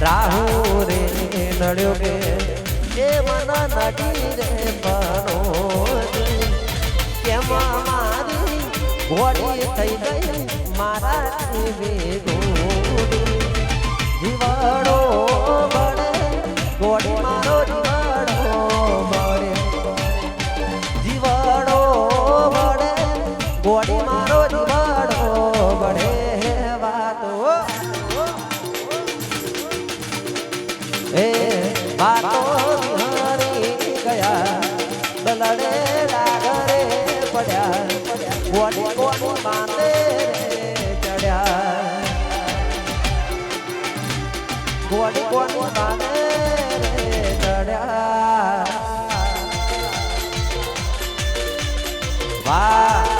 રાહુ રે નડ્યો કે એ મન નડી રે બનો કેમ મારી ઘોડી થઈ ગઈ મારા વેગોડી જીવાડો બળે ઘોડી મારો જીવાડો બળે જીવાડો બળે ઘોડી મારો જીવાડો બળે વાતો એ વાતો હરી ગયા દલડે ડાગરે પડ્યા ઘોડી ઘોડી બાંધે ચડ્યા ઘોડી ઘોડી બાંધે ચડ્યા વાહ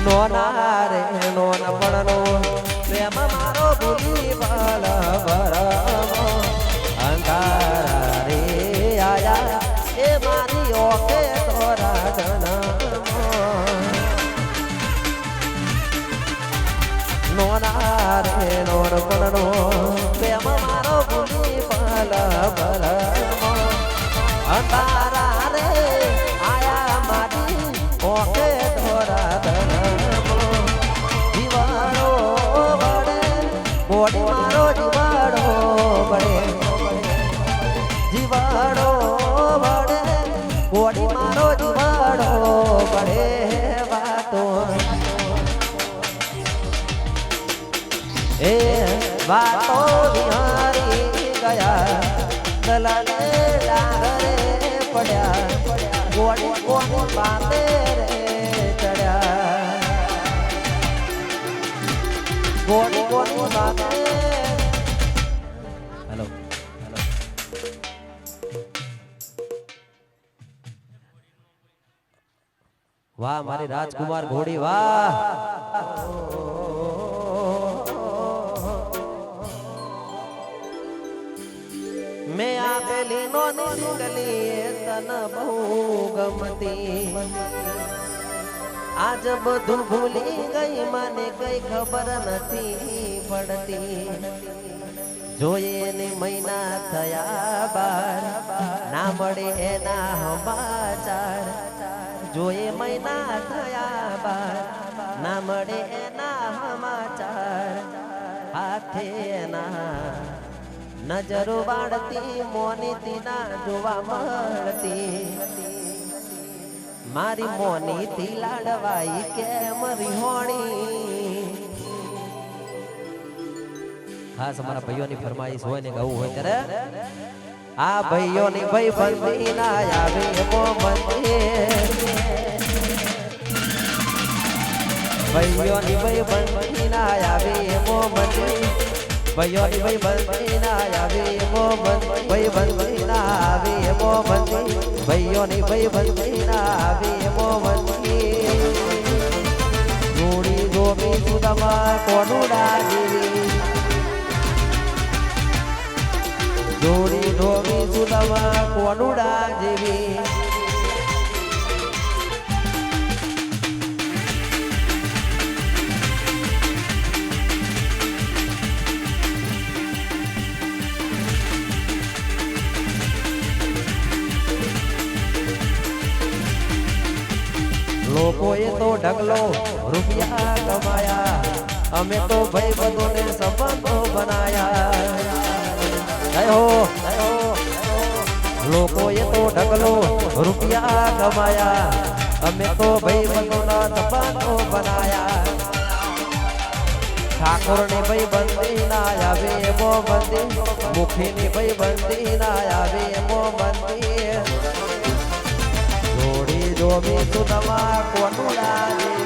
નોના રે નોના પડનો પ્રેમ મારો ભૂલી બળ ભરમો અંધારા રે આયા એ મારી ઓકે તોરા જનમો નોના રે નોન પડનો પ્રેમ મારો ભૂલી બળ ભરમો અંધારા રે આયા મારી ઓકે તોરા ઘોડી મારો જીવાડો બળે જીવાડો બળે ઘોડી મારો જીવાડો બળે વાતો એ વાતો વિહારી ગયા દલાલે ડાગરે પડ્યા ઘોડી ઘોડી બાંધે રે ચડ્યા ઘોડી ઘોડી બાંધે હેલો હેલો વાહ મારી રાજકુમાર ઘોડી વાહ મેં આપેલી નો નીકળી તન બહુ ગમતી આજ બધું ભૂલી ગઈ મને કઈ ખબર નથી પડતી જોઈએ ને મહિના થયા બાર ના મળે એના સમાચાર જોઈએ મહિના થયા બાર ના મળે એના સમાચાર હાથે એના નજરો વાળતી મોનીતી ના જોવા મળતી મારી મોનીથી લાડવાઈ કેમ રિહોણી ખાસ અમારા ભાઈઓની ફરમાઈશ હોય ને ગાવું હોય ત્યારે આ ભાઈઓની ભાઈ બંધી ના આવે મોમંદી ભાઈઓની ભાઈ બંધી ના આવે મોમંદી ભાઈઓની ભાઈ બંધી ના આવે મોમંદી ભાઈ બંધી ના આવે મોમંદી ભાઈઓની ભાઈ બંધી ના આવે મોમંદી જોડી ગોમી સુદામાં કોનું ડાગી જોડી ગોમી સુદામાં કોનું ડાગી લોકોએ તો ઢગલો રૂપિયા કમાયા અમે તો ભાઈ બધોને સંબંધો બનાયા જય હો લોકોએ તો ઢગલો રૂપિયા કમાયા અમે તો ભાઈ બધોના સંબંધો બનાયા ઠાકોરની ભાઈ બંધી ના આવે એમો બંધી મુખીની ભાઈ બંધી ના આવે એમો બંધી જોમી સુદમા કોનું ડાગી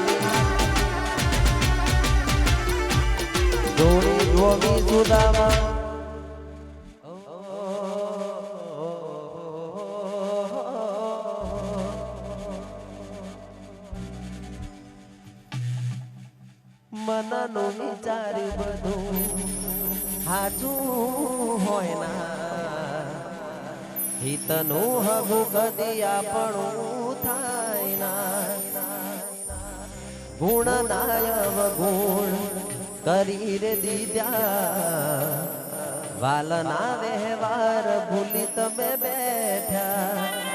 જોડી જોમી સુદમા મનનું વિચાર્યું બધું હાચું હોય ના હિતનું હગુ કદી આપણું થાય ના ગુણ નાયવ ગુણ કરી રે દીધા વાલના વ્યવહાર ભૂલી તમે બેઠા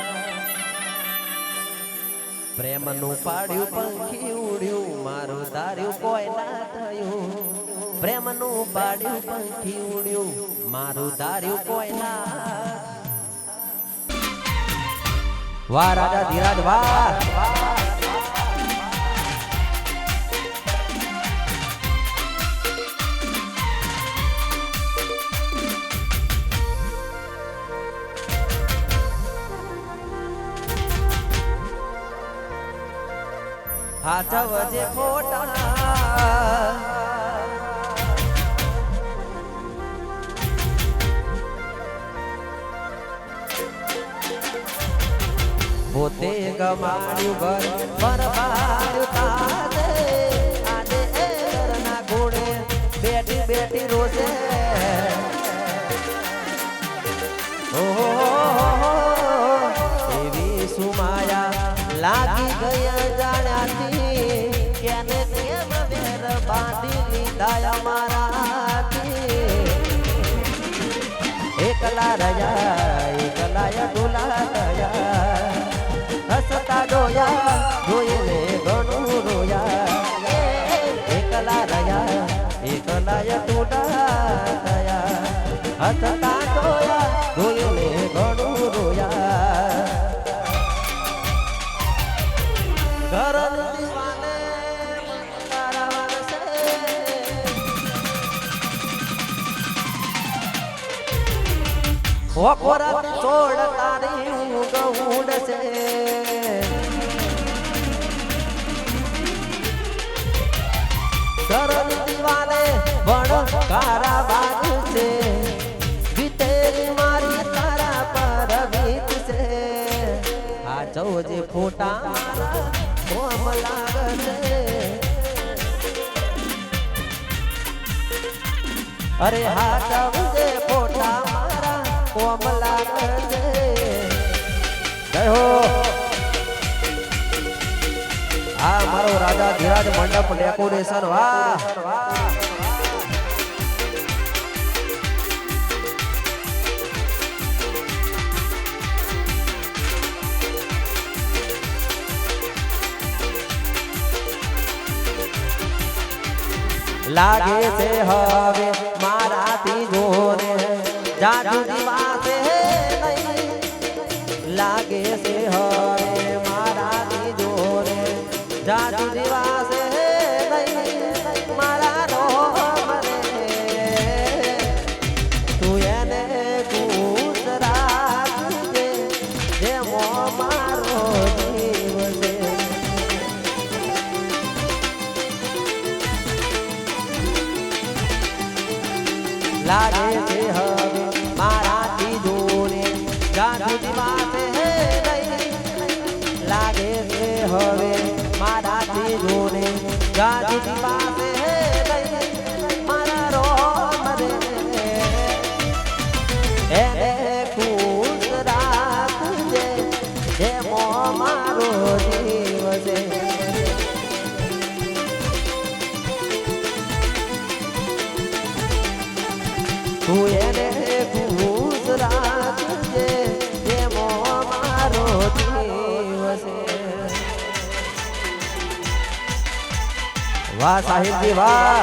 પ્રેમનું પાડ્યું પંખી ઉડ્યું મારું તાર્યું કોઈ ના થયું પ્રેમનું પાડ્યું પંખી ઉડ્યું મારું તાર્યું કોઈ ના વાહ રાજા ધીરાજ વાહ હાચવ જે ખોટા પોતે ગમાડ્યું ઘર બરબાડ્યું તારે આજે એ ઘરના ઘોડે બેઠી બેઠી રોશે ઓહો એવી સુમાયા લાગી ગઈ જાણ્યાથી કેને કેમ વેર બાંધી લીધા અમારાથી એકલા રહ્યા એકલા ડોલા ગયા હસતા જોયા જોઈને ઘણું રોયા એકલા રહ્યા એકલા ટૂટા થયા હસતા જોયા જોઈને ઘણું રોયા ઘર દીવાને તારાવાસે ઓકોરત છોડ તારી ઊંઘ છે ઘર દીવાને પણ કારાવાસ છે વિતેરી મારી તારા પર વીત છે આ ચૌજે ફોટા કોમ લાગે અરે હા ચૌજે ફોટા મારા કોમ લાગે જય હો આ મારો રાજા ધીરાજ મંડપ ડેકોરેશન વાહ લાગે છે હવે મારાથી જોને જાજુ દીવાસે નહીં લાગે છે હવે મારાથી જોને જાજુ દીવાસે નહીં મારા રોમ રે તું એને ખુશ રાખજે જેમો મારો જીવ છે લાગે છે હવે મારાથી જોને જાજુ દીવાસે નહીં લાગે છે હવે મારાથી જોને જાજુ દીવાસે નહીં મારા રોમ રે એને ખુશ રાખજે જેમો મારો જીવ છે તું એને ખુશ રાખજે જેમો મારો જીવ છે વાહ સાહિબજી વાહ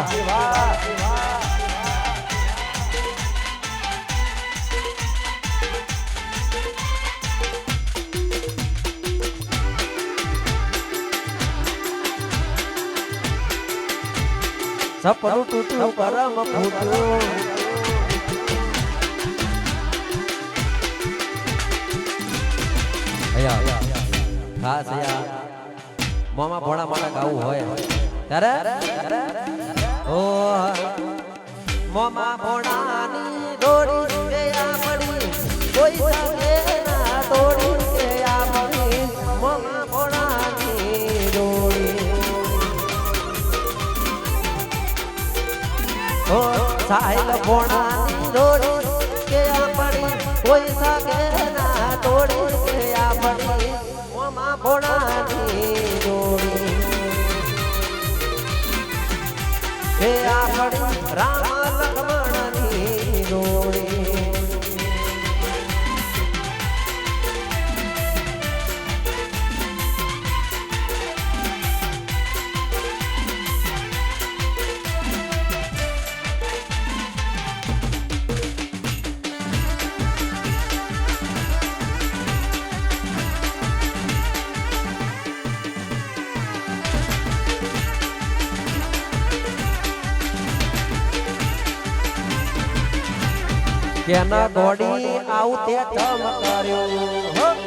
સપનું તૂટ્યું કરમ ફૂટ્યું ખાસ મોમાં ભોળા માટે ગાવું હોય ત્યારે ઓ મોમાં ભોળાની દોડી ગયા પડી કોઈ સાથે ના તોડી ગયા પડી મોમાં ભોળાની દોડી સાહેલ ભોણાની જોડી કે આપણી કોઈ સાગે ના તોડી કે આપણી મોમાં ભોણાની જોડી કે આપણી રામ લક્ષ્મણની જોડી કેના ગોડી આવું તે તમ કર્યું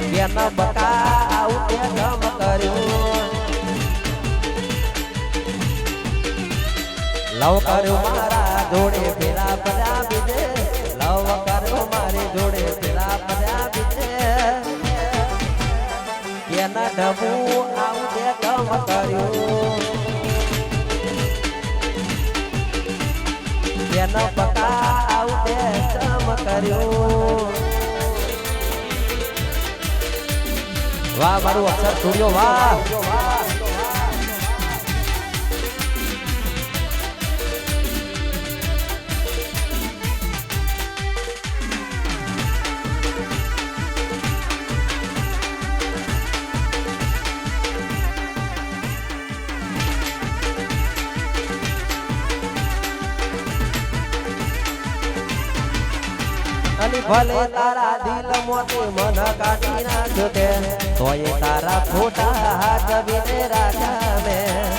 કેના બકા આવું તે તમ કર્યું લવ કર્યું મારા જોડે પેલા બધા બીજે લવ કર્યું મારી જોડે પેલા બધા બીજે કેના ડબુ આવું તે તમ કર્યું એના બકા આવતે ચમ કર્યું વાહ મારું અક્ષર છોડ્યો વાહ અને ભલે તારા દિલ મોતી મન કાઢી નાખ્યો તે તોય તારા ફોટા હાથ બીને રાખ્યા મેં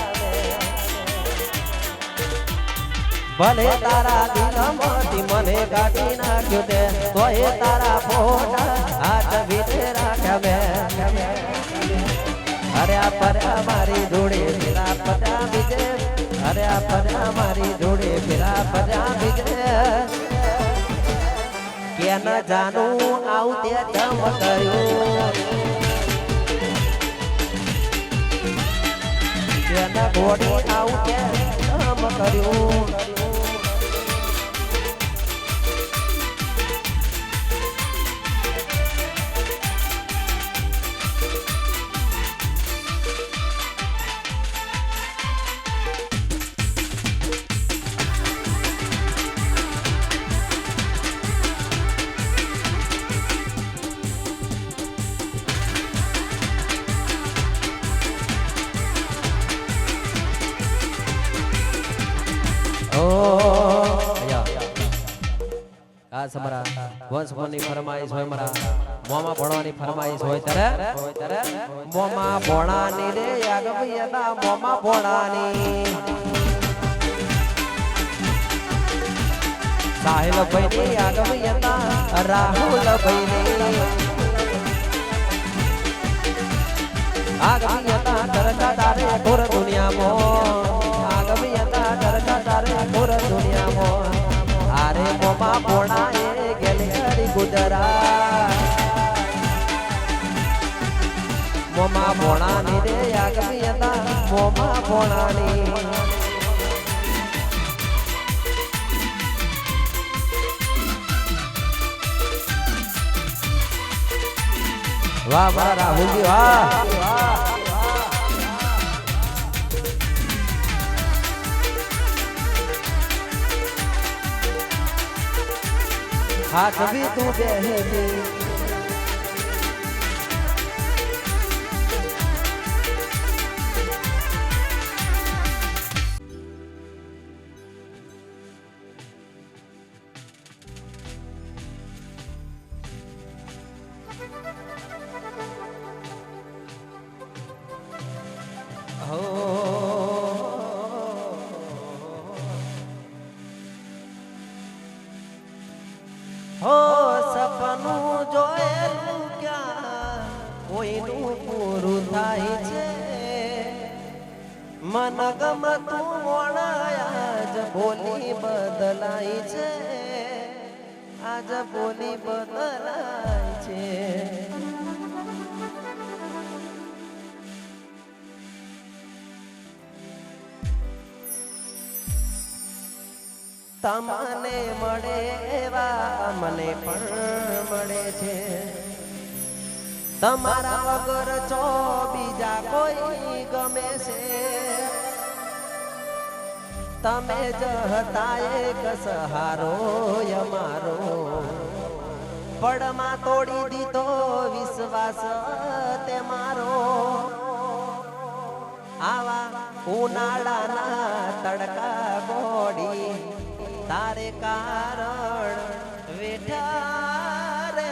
ભલે તારા દિલ મોતી મને કાઢી નાખ્યો તે તોય તારા ફોટા હાથ બીને રાખ્યા મેં અરે આ પર્યા મારી જોડે પેલા પર્યા બીજે અરે આ પર્યા મારી જોડે પેલા પર્યા બીજે કેના જાનું આવું તે તમ કર્યું કેના ગોડી આવું તે તમ કર્યું સમરા વંશની ફરમાઈશ હોય મારા મોમાં ભણવાની ફરમાઈશ હોય ત્યારે મોમાં ભોણાની રે આગમિયના મોમાં ભોણાની સાહેલ ભાઈની આગમિયના રાહુલ ભાઈની આગમિયના ચર્ચા તારે પૂર દુનિયામાં આગમિયના ચર્ચા તારે પૂર દુનિયામાં આરે મોમાં ભોણાએ ગેલી ગુજરાત મોમાં ભોણાની રે આગમિયતા મોમાં ભોણાની વાહ વાહ રાહુલજી વાહ हाथ भी तू बेहदी हो सपनों जोएलू क्या कोईનું પૂરું થાય છે મન ગમતું મોણાયા આજ બોલી બદલાઈ છે આજ બોલી બદલાઈ છે તમને મળે એવા મને પણ મળે છે તમારા વગર છો બીજા કોઈ ગમે છે તમે જ હતા એક સહારો અમારો પડમાં તોડી દીધો વિશ્વાસ તે મારો આવા ઉનાળાના તડકા ગોડી તારે કારણ વેઠા રે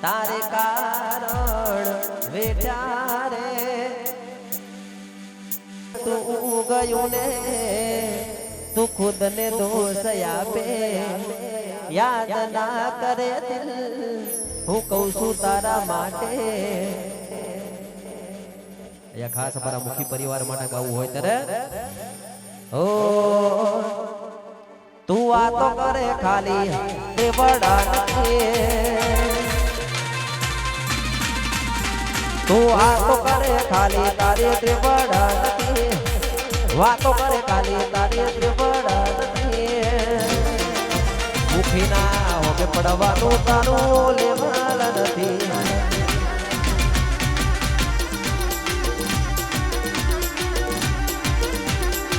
તારે કારણ વેઠા રે તું ગયું ને તું ખુદ ને દોષ આપે યાદ ના કરે દિલ હું કહું છું તારા માટે અહીંયા ખાસ અમારા મુખી પરિવાર માટે ગાવું હોય ત્યારે ઓ તું વાતો કરે ખાલી તે વડા નથી તું વાતો કરે ખાલી તારી તે વડા નથી વાતો કરે ખાલી તારી તે વડા નથી મુખી ના હોકે પડવાનું તારું લેવાલ નથી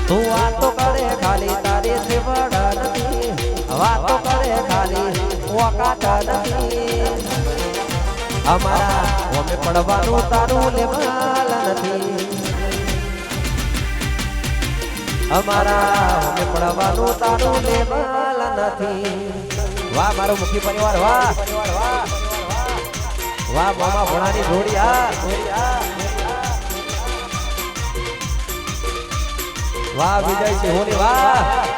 તું વાતો કરે ખાલી તારી ત્રિવડા નથી વાતો કરે ખાલી વકાતા નથી અમારા ઓમે પડવાનું તારું લેવાલ નથી અમારા ઓમે પડવાનું તારું લેવાલ નથી વાહ મારો મુખી પરિવાર વાહ વાહ મામા ભણાની જોડિયા વાહ વિજય સિંહોની વાહ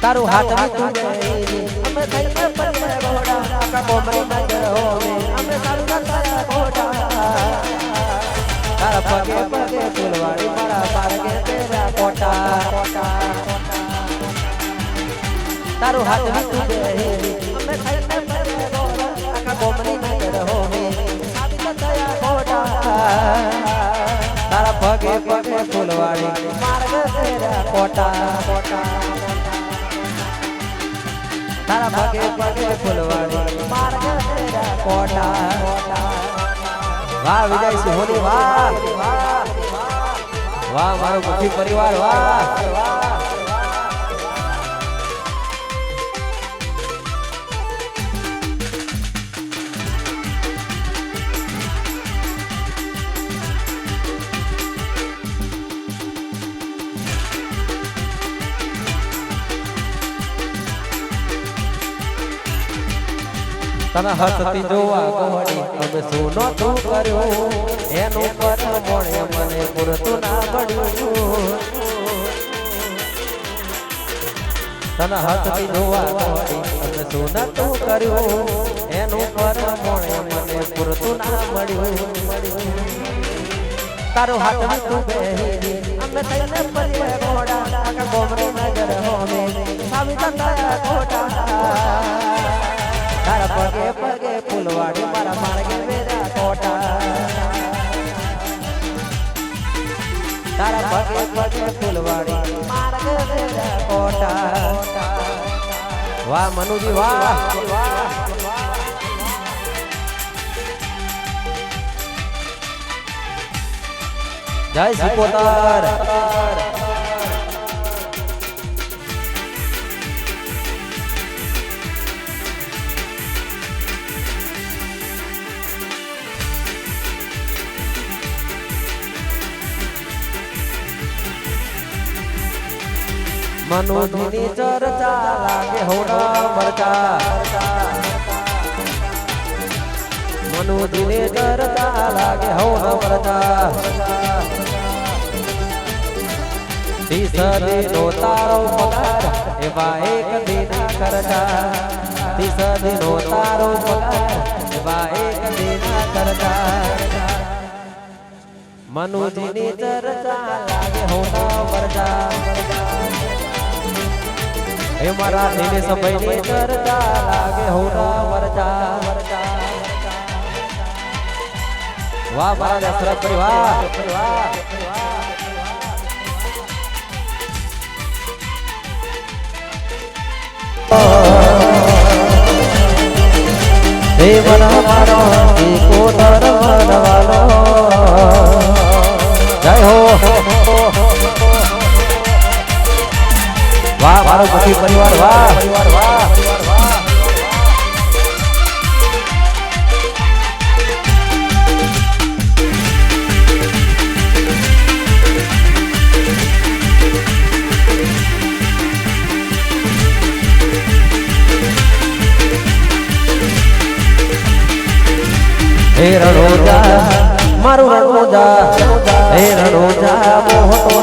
તારું હાથ તું અમે થઈને પગે ઘોડા આકા કોમરી નજર હોવે અમે તારું તારા ઘોડા તારા પગે પગે ફૂલવાડી મારા પારગે તેરા કોટા તારું હાથ તું અમે થઈને પગે ઘોડા આકા કોમરી નજર હોવે સાબિત થયા ઘોડા તારા પગે પગે ફૂલવાડી માર્ગ તેરા કોટા તારા પગે પગે ફૂલવાડી માર્ગ તેરા કોટા વાહ વિજય સિંહોની વાહ વાહ મારો મુઠી પરિવાર વાહ તને હસતી જોવા ગોડી અમે સોનો તું કર્યો એનું પર મોણે મને પૂરતું ના પડ્યું તને હસતી જોવા ગોડી અમે સોનો તું કર્યો એનું પર મોણે મને પૂરતું ના મળ્યું તારો હાથ તું બેહી અમે તને પગે ઘોડા આકા કોમરી નજર હોવે સાબિત થયા ઘોડા તારા પગે પગે ફૂલવાડી મારા માર્ગે મેરા કોટા તારા પગે પગે ફૂલવાડી માર્ગે મેરા કોટા વાહ મનુજી વાહ જય સિકોતર મનુજીની ચર્ચા લાગે હોડા મરચા મનુજીની ચર્ચા લાગે હોડા મરચા તીસદી નો તારો પગાર એવા એક દિના ખર્ચા તીસદી નો તારો પગાર એવા એક દિના ખર્ચા મનુજીની ચર્ચા લાગે હોડા મરચા એ મારા દિને સમયની ચર્ચા લાગે હોડા વરચા વાહ મારા દશરથ પરિવાર હે મના મારો સિકોતર મનવાલો જય હો વાહ મારો મુઠી પરિવાર વાહ હે રણોજા મારું રણોજા હે રણોજા મોહતો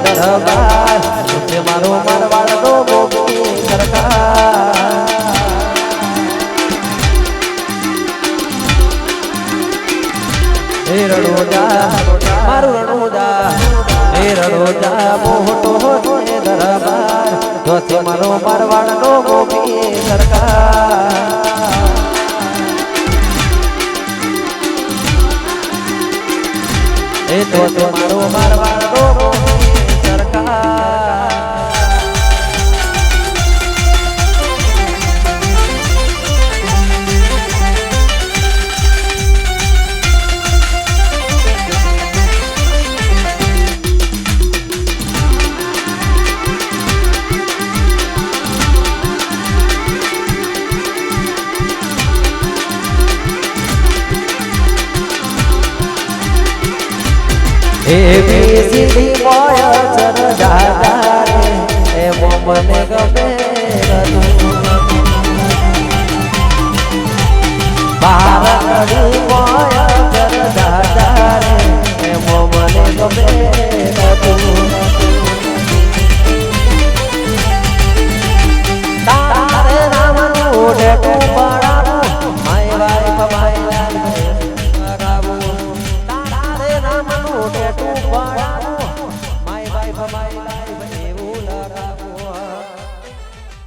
દરબાર મારો મારવાડ નો મોગી સરકાર હે રણોજા રોજા મોટો છે દરબાર જોથી મારો મારવાડનો ગોપી સરકાર એ તો મારો મારવાડનો ગોપી સરકાર એવી સીધી મોય ચર દાદા રે એ મને ગમે બારડી મોય ચર દાદા રે એ મને ગમે